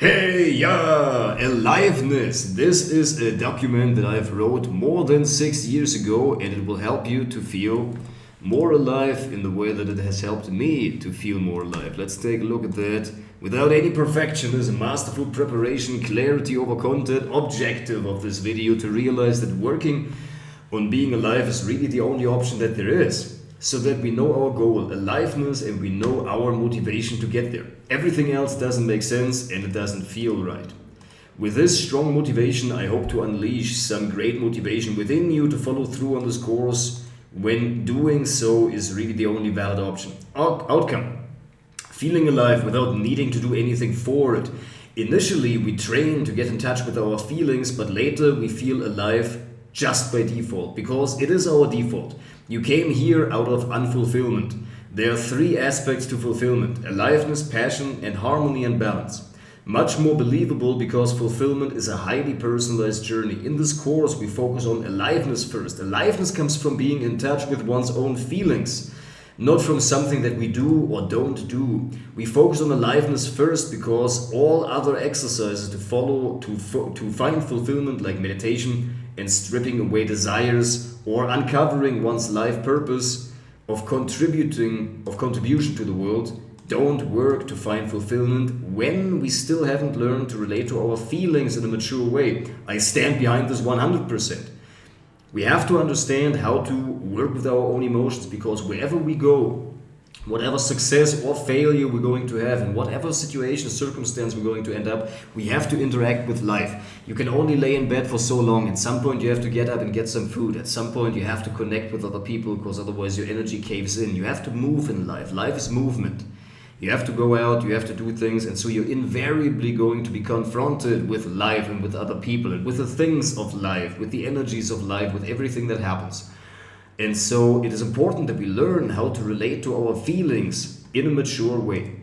Hey, yeah, aliveness. This is a document that I've wrote more than 6 years ago, and it will help you to feel more alive in the way that it has helped me to feel more alive. Let's take a look at that. Without any perfectionism, masterful preparation, clarity over content, objective of this video to realize that working on being alive is really the only option that there is. So that we know our goal, aliveness, and we know our motivation to get there. Everything else doesn't make sense and it doesn't feel right. With this strong motivation, I hope to unleash some great motivation within you to follow through on this course when doing so is really the only valid option. Outcome: feeling alive without needing to do anything for it. Initially, we train to get in touch with our feelings, but later we feel alive just by default, because it is our default. You came here out of unfulfillment. There are three aspects to fulfillment: aliveness, passion, and harmony and balance. Much more believable because fulfillment is a highly personalized journey. In this course, we focus on aliveness first. Aliveness comes from being in touch with one's own feelings, not from something that we do or don't do. We focus on aliveness first because all other exercises to follow to find fulfillment, like meditation and stripping away desires or uncovering one's life purpose of contribution to the world, don't work to find fulfillment when we still haven't learned to relate to our feelings in a mature way. I stand behind this 100%. We have to understand how to work with our own emotions, because wherever we go, whatever success or failure we're going to have, in whatever situation, circumstance we're going to end up, we have to interact with life. You can only lay in bed for so long. At some point you have to get up and get some food. At some point you have to connect with other people, because otherwise your energy caves in. You have to move in life. Life is movement. You have to go out, you have to do things, and so you're invariably going to be confronted with life and with other people and with the things of life, with the energies of life, with everything that happens. And so it is important that we learn how to relate to our feelings in a mature way.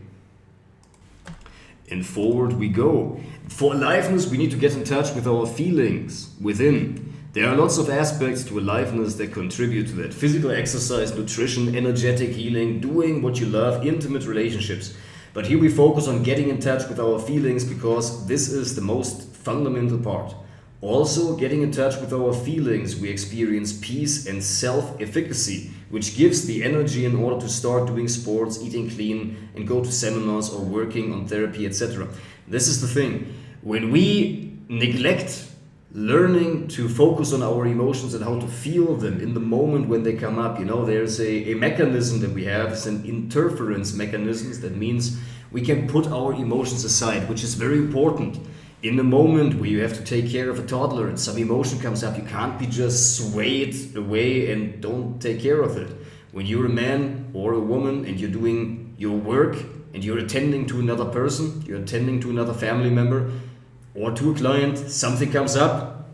And forward we go. For aliveness, we need to get in touch with our feelings within. There are lots of aspects to aliveness that contribute to that. Physical exercise, nutrition, energetic healing, doing what you love, intimate relationships. But here we focus on getting in touch with our feelings because this is the most fundamental part. Also, getting in touch with our feelings, we experience peace and self-efficacy, which gives the energy in order to start doing sports, eating clean, and go to seminars or working on therapy, etc. This is the thing. When we neglect learning to focus on our emotions and how to feel them in the moment when they come up, there's a mechanism that we have. It's an interference mechanism. That means we can put our emotions aside, which is very important. In the moment where you have to take care of a toddler and some emotion comes up, you can't be just swayed away and don't take care of it. When you're a man or a woman and you're doing your work and you're attending to another person, you're attending to another family member or to a client, something comes up,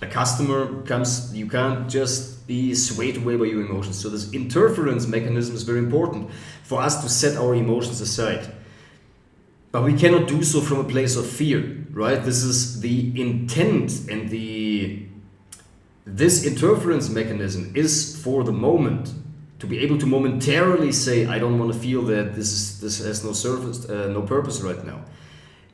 a customer comes, you can't just be swayed away by your emotions. So this interference mechanism is very important for us to set our emotions aside. But we cannot do so from a place of fear, right? This is the intent, and this interference mechanism is for the moment, to be able to momentarily say, I don't want to feel that, this has no purpose right now.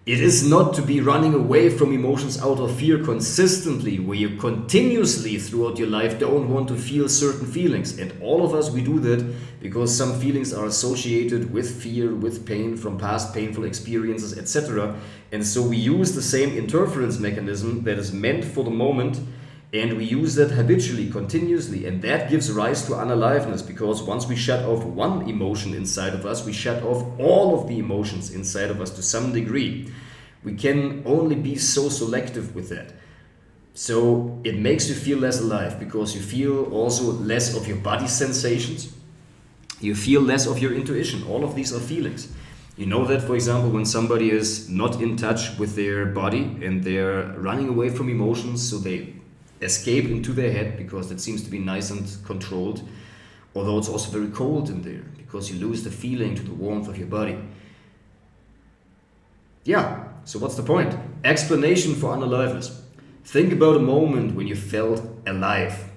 It is not to be running away from emotions out of fear consistently, where you continuously throughout your life don't want to feel certain feelings. And all of us, we do that because some feelings are associated with fear, with pain from past painful experiences, etc. And so we use the same interference mechanism that is meant for the moment, and we use that habitually, continuously, and that gives rise to unaliveness, because once we shut off one emotion inside of us, we shut off all of the emotions inside of us to some degree. We can only be so selective with that. So it makes you feel less alive, because you feel also less of your body sensations. You feel less of your intuition. All of these are feelings. You know that, for example, when somebody is not in touch with their body and they're running away from emotions, so they escape into their head because it seems to be nice and controlled, although it's also very cold in there because you lose the feeling to the warmth of your body. Yeah, so what's the point? Explanation for unaliveness. Think about a moment when you felt alive.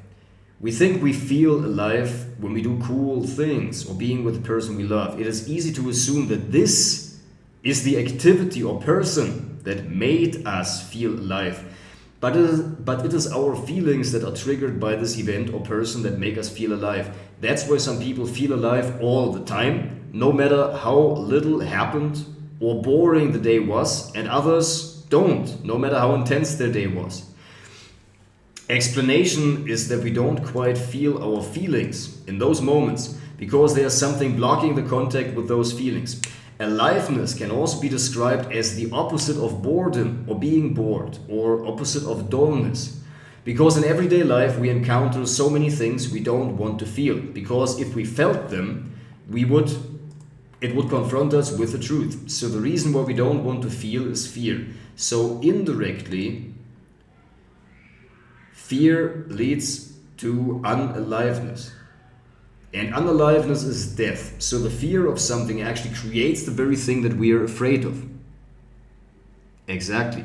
We think we feel alive when we do cool things or being with the person we love. It is easy to assume that this is the activity or person that made us feel alive. But it is our feelings that are triggered by this event or person that make us feel alive. That's why some people feel alive all the time, no matter how little happened or boring the day was, and others don't, no matter how intense their day was. Explanation is that we don't quite feel our feelings in those moments because there's something blocking the contact with those feelings. Aliveness can also be described as the opposite of boredom or being bored, or opposite of dullness. Because in everyday life we encounter so many things we don't want to feel, because if we felt them, it would confront us with the truth. So the reason why we don't want to feel is fear. So indirectly, fear leads to unaliveness. And unaliveness is death. So the fear of something actually creates the very thing that we are afraid of. Exactly.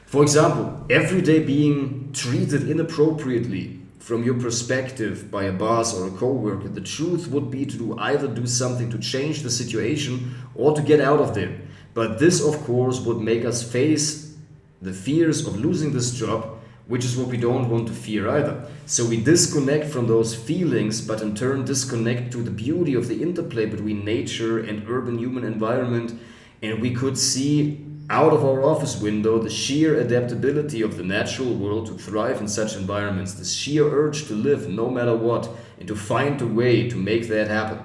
For example, every day being treated inappropriately from your perspective by a boss or a coworker, the truth would be to either do something to change the situation or to get out of there. But this, of course, would make us face the fears of losing this job, which is what we don't want to fear either. So we disconnect from those feelings, but in turn disconnect to the beauty of the interplay between nature and urban human environment, and we could see out of our office window the sheer adaptability of the natural world to thrive in such environments, the sheer urge to live no matter what, and to find a way to make that happen.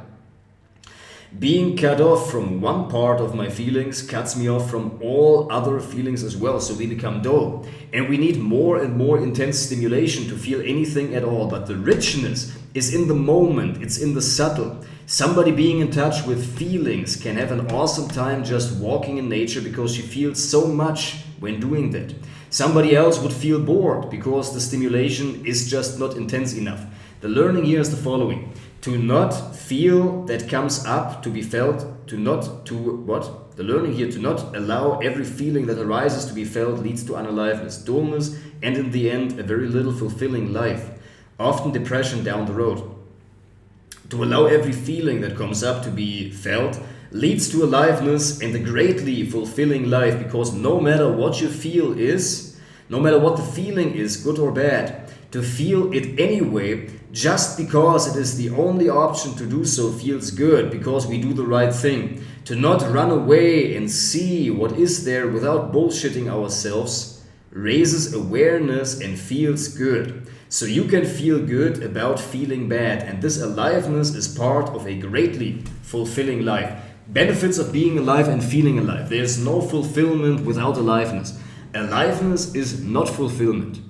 Being cut off from one part of my feelings cuts me off from all other feelings as well, so we become dull. And we need more and more intense stimulation to feel anything at all, but the richness is in the moment, it's in the subtle. Somebody being in touch with feelings can have an awesome time just walking in nature because she feels so much when doing that. Somebody else would feel bored because the stimulation is just not intense enough. The learning here is the following. To not feel that comes up to be felt, to not allow every feeling that arises to be felt leads to unaliveness, dullness, and in the end, a very little fulfilling life, often depression down the road. To allow every feeling that comes up to be felt leads to aliveness and a greatly fulfilling life, because no matter what you feel is, no matter what the feeling is, good or bad, to feel it anyway, just because it is the only option to do so, feels good, because we do the right thing. To not run away and see what is there without bullshitting ourselves raises awareness and feels good. So you can feel good about feeling bad, and this aliveness is part of a greatly fulfilling life. Benefits of being alive and feeling alive. There's no fulfillment without aliveness. Aliveness is not fulfillment.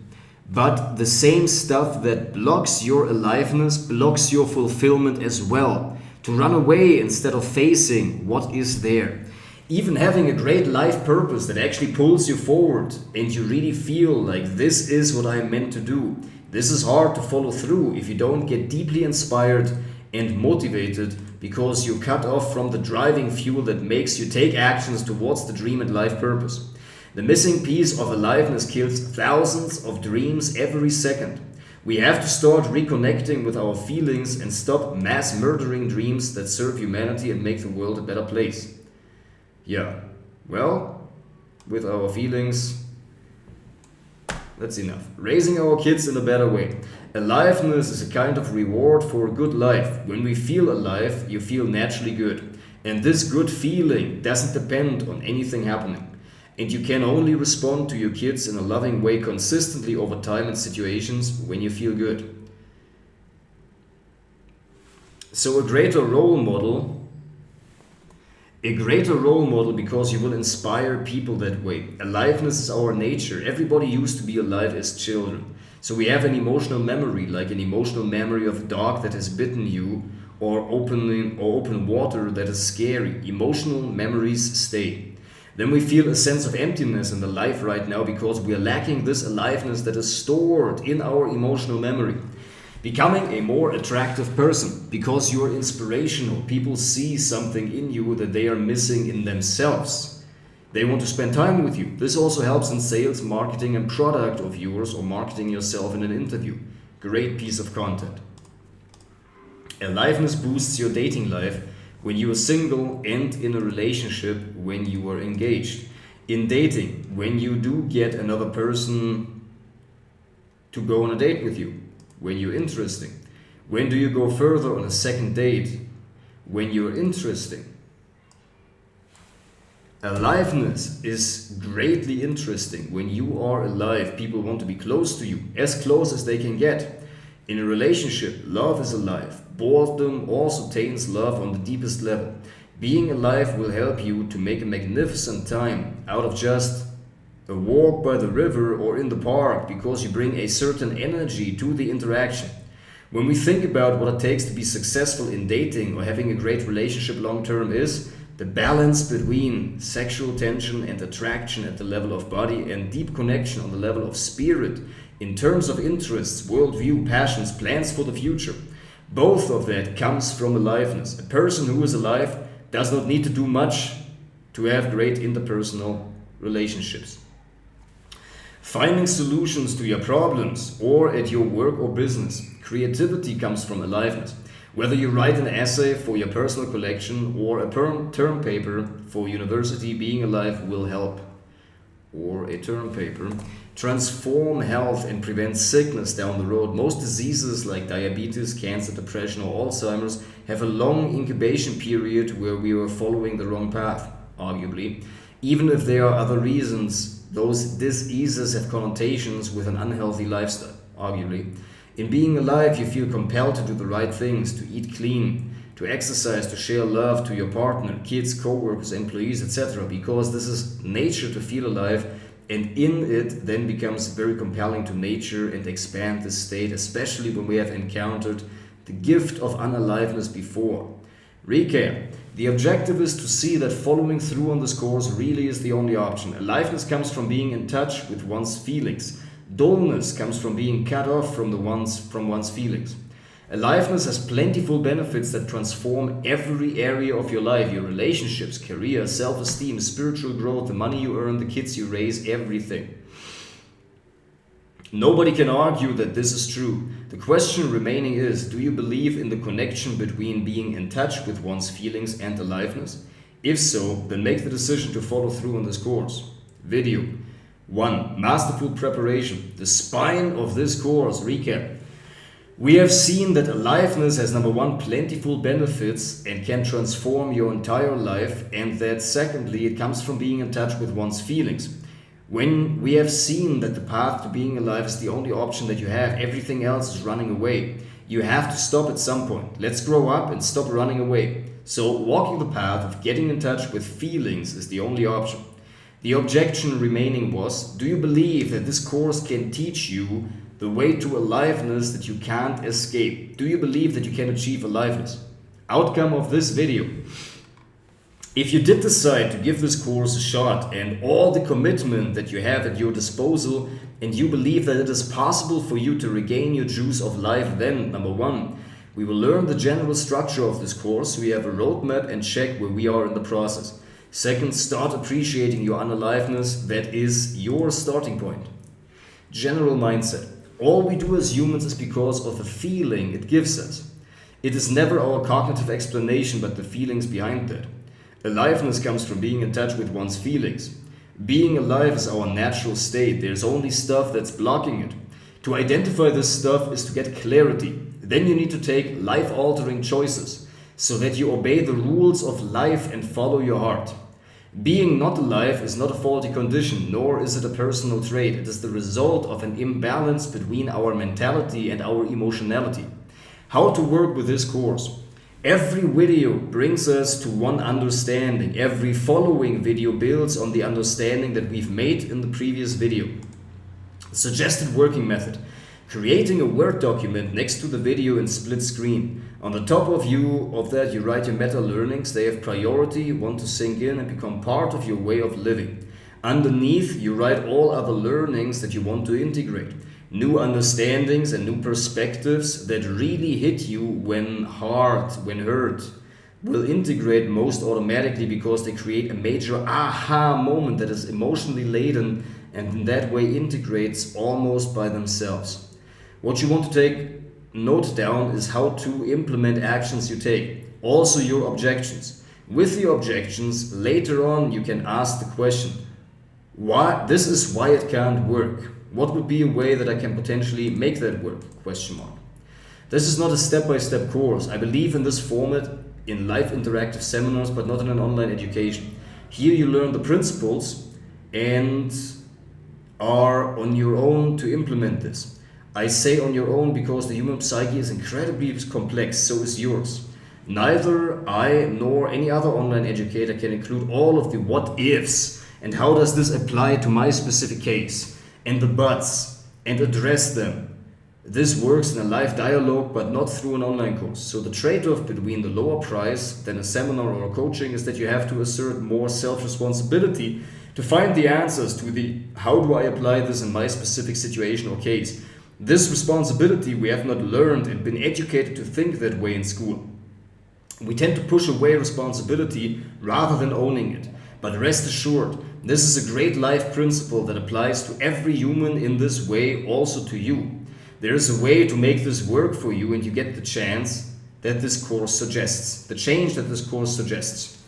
But the same stuff that blocks your aliveness blocks your fulfillment as well. To run away instead of facing what is there. Even having a great life purpose that actually pulls you forward and you really feel like this is what I am meant to do. This is hard to follow through if you don't get deeply inspired and motivated, because you're cut off from the driving fuel that makes you take actions towards the dream and life purpose. The missing piece of aliveness kills thousands of dreams every second. We have to start reconnecting with our feelings and stop mass murdering dreams that serve humanity and make the world a better place. Yeah, well, with our feelings, that's enough. Raising our kids in a better way. Aliveness is a kind of reward for a good life. When we feel alive, you feel naturally good. And this good feeling doesn't depend on anything happening. And you can only respond to your kids in a loving way consistently over time in situations when you feel good. So a greater role model because you will inspire people that way. Aliveness is our nature. Everybody used to be alive as children. So we have an emotional memory, like an emotional memory of a dog that has bitten you, or open water that is scary. Emotional memories stay. Then we feel a sense of emptiness in the life right now because we are lacking this aliveness that is stored in our emotional memory. Becoming a more attractive person because you are inspirational. People see something in you that they are missing in themselves. They want to spend time with you. This also helps in sales, marketing, and product of yours, or marketing yourself in an interview. Great piece of content. Aliveness boosts your dating life when you are single, and in a relationship when you are engaged. In dating, when you do get another person to go on a date with you, when you're interesting. When do you go further on a second date? When you're interesting. Aliveness is greatly interesting. When you are alive, people want to be close to you, as close as they can get. In a relationship, love is alive. Boredom also taints love on the deepest level. Being alive will help you to make a magnificent time out of just a walk by the river or in the park, because you bring a certain energy to the interaction. When we think about what it takes to be successful in dating or having a great relationship long term, is the balance between sexual tension and attraction at the level of body and deep connection on the level of spirit in terms of interests, worldview, passions, plans for the future. Both of that comes from aliveness. A person who is alive does not need to do much to have great interpersonal relationships. Finding solutions to your problems or at your work or business. Creativity comes from aliveness. Whether you write an essay for your personal collection or a term paper for university, being alive will help. Or a term paper. Transform health and prevent sickness down the road. Most diseases like diabetes, cancer, depression, or Alzheimer's have a long incubation period where we are following the wrong path, arguably. Even if there are other reasons, those diseases have connotations with an unhealthy lifestyle, arguably. In being alive, you feel compelled to do the right things, to eat clean, to exercise, to share love to your partner, kids, co-workers, employees, etc. Because this is nature to feel alive, and in it then becomes very compelling to nature and expand this state, especially when we have encountered the gift of unaliveness before. Recap. The objective is to see that following through on this course really is the only option. Aliveness comes from being in touch with one's feelings. Dullness comes from being cut off from one's feelings. Aliveness has plentiful benefits that transform every area of your life, your relationships, career, self-esteem, spiritual growth, the money you earn, the kids you raise, everything. Nobody can argue that this is true. The question remaining is, do you believe in the connection between being in touch with one's feelings and aliveness? If so, then make the decision to follow through on this course. Video. 1. Masterful preparation. The spine of this course. Recap. We have seen that aliveness has, number 1, plentiful benefits and can transform your entire life, and that secondly, it comes from being in touch with one's feelings. When we have seen that the path to being alive is the only option that you have, everything else is running away. You have to stop at some point. Let's grow up and stop running away. So walking the path of getting in touch with feelings is the only option. The objection remaining was, do you believe that this course can teach you the way to aliveness that you can't escape? Do you believe that you can achieve aliveness? Outcome of this video. If you did decide to give this course a shot and all the commitment that you have at your disposal, and you believe that it is possible for you to regain your juice of life, then, number 1, we will learn the general structure of this course so we have a roadmap and check where we are in the process. Second, start appreciating your unaliveness. That is your starting point. General mindset. All we do as humans is because of the feeling it gives us. It is never our cognitive explanation, but the feelings behind that. Aliveness comes from being in touch with one's feelings. Being alive is our natural state. There's only stuff that's blocking it. To identify this stuff is to get clarity. Then you need to take life-altering choices so that you obey the rules of life and follow your heart. Being not alive is not a faulty condition, nor is it a personal trait. It is the result of an imbalance between our mentality and our emotionality. How to work with this course? Every video brings us to one understanding. Every following video builds on the understanding that we've made in the previous video. Suggested working method. Creating a Word document next to the video in split screen. On the top of that you write your meta learnings. They have priority, want to sink in and become part of your way of living. Underneath you write all other learnings that you want to integrate. New understandings and new perspectives that really hit you when hurt, will integrate most automatically because they create a major aha moment that is emotionally laden and in that way integrates almost by themselves. What you want to take note down is how to implement actions you take. Also your objections. With your objections, later on you can ask the question, why this is why it can't work. What would be a way that I can potentially make that work? Question mark. This is not a step-by-step course. I believe in this format in live interactive seminars, but not in an online education. Here you learn the principles and are on your own to implement this. I say on your own because the human psyche is incredibly complex, so is yours. Neither I nor any other online educator can include all of the what ifs and how does this apply to my specific case and the buts and address them. This works in a live dialogue but not through an online course. So the trade-off between the lower price than a seminar or a coaching is that you have to assert more self-responsibility to find the answers to the how do I apply this in my specific situation or case. This responsibility we have not learned and been educated to think that way in school. We tend to push away responsibility rather than owning it. But rest assured, this is a great life principle that applies to every human in this way, also to you. There is a way to make this work for you and you get the chance that this course suggests, the change that this course suggests.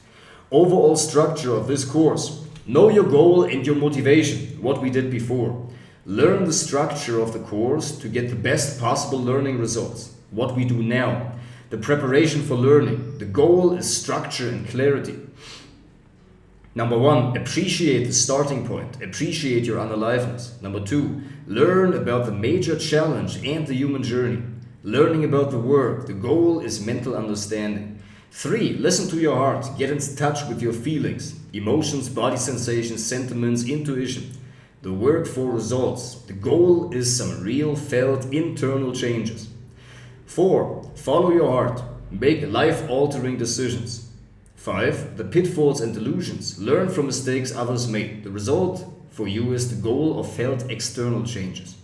Overall structure of this course. Know your goal and your motivation, what we did before. Learn the structure of the course to get the best possible learning results, what we do now. The preparation for learning. The goal is structure and clarity. Number 1, appreciate the starting point. Appreciate your unaliveness. Number 2, learn about the major challenge and the human journey. Learning about the work. The goal is mental understanding. 3, listen to your heart. Get in touch with your feelings, emotions, body sensations, sentiments, intuition. The work for results. The goal is some real felt internal changes. 4, follow your heart. Make life-altering decisions. 5, the pitfalls and delusions. Learn from mistakes others made. The result for you is the goal of felt external changes.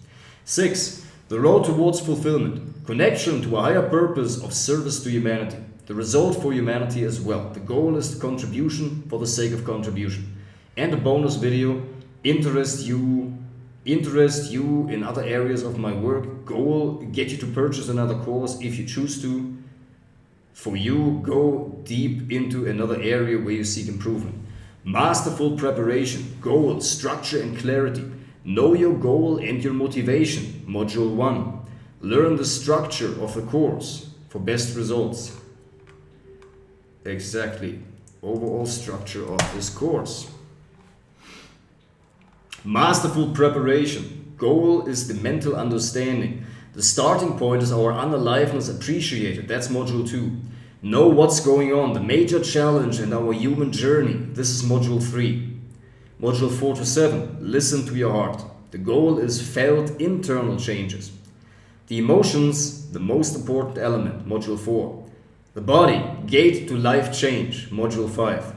6, the road towards fulfillment. Connection to a higher purpose of service to humanity. The result for humanity as well. The goal is the contribution for the sake of contribution. And a bonus video, interest you in other areas of my work. Goal, get you to purchase another course if you choose to. For you, go deep into another area where you seek improvement. Masterful preparation, goal, structure and clarity. Know your goal and your motivation. Module 1. Learn the structure of the course for best results. Exactly. Overall structure of this course. Masterful preparation. Goal is the mental understanding. The starting point is our unaliveness appreciated. That's module 2. Know what's going on, the major challenge and our human journey. This is module 3. Module 4 to 7. Listen to your heart. The goal is felt internal changes. The emotions, the most important element. Module 4. The body, gate to life change. Module 5.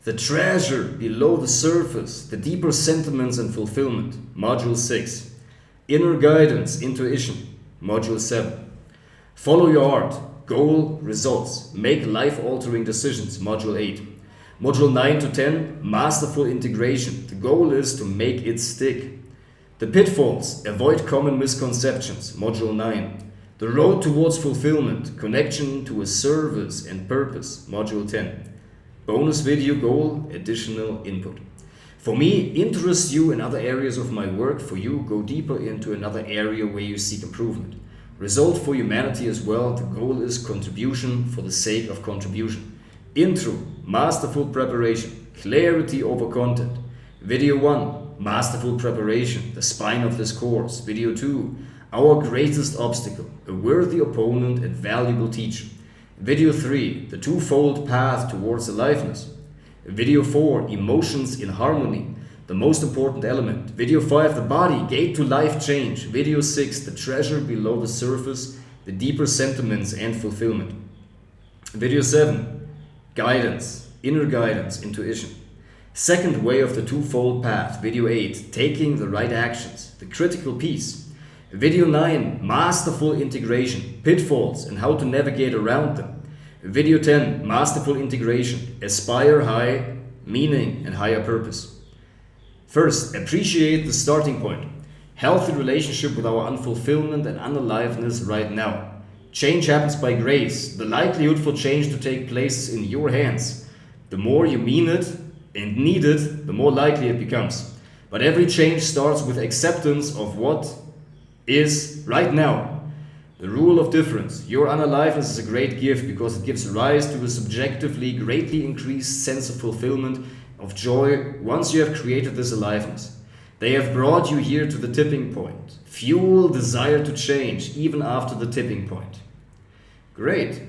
The treasure below the surface, the deeper sentiments and fulfillment. Module 6. Inner guidance, intuition. Module 7. Follow your heart. Goal, results. Make life-altering decisions. Module 8. Module 9 to 10. Masterful integration. The goal is to make it stick. The pitfalls. Avoid common misconceptions. Module 9. The road towards fulfillment. Connection to a service and purpose. Module 10. Bonus video goal. Additional input. For me, interest you in other areas of my work. For you, go deeper into another area where you seek improvement. Result for humanity as well. The goal is contribution for the sake of contribution. Intro, masterful preparation, clarity over content. Video 1, masterful preparation, the spine of this course. Video 2, our greatest obstacle, a worthy opponent and valuable teacher. Video 3, the twofold path towards aliveness. Video 4, emotions in harmony, the most important element. Video 5, the body, gate to life change. Video 6, the treasure below the surface, the deeper sentiments and fulfillment. Video 7, guidance, inner guidance, intuition. Second way of the twofold path. Video 8, taking the right actions, the critical piece. Video 9, masterful integration, pitfalls and how to navigate around them. Video 10, masterful integration, aspire high, meaning and higher purpose. First, appreciate the starting point. Healthy relationship with our unfulfillment and unaliveness right now. Change happens by grace. The likelihood for change to take place is in your hands. The more you mean it and need it, the more likely it becomes. But every change starts with acceptance of what is right now. The rule of difference. Your unaliveness is a great gift because it gives rise to a subjectively greatly increased sense of fulfillment, of joy, once you have created this aliveness. They have brought you here to the tipping point. Fuel desire to change even after the tipping point. Great.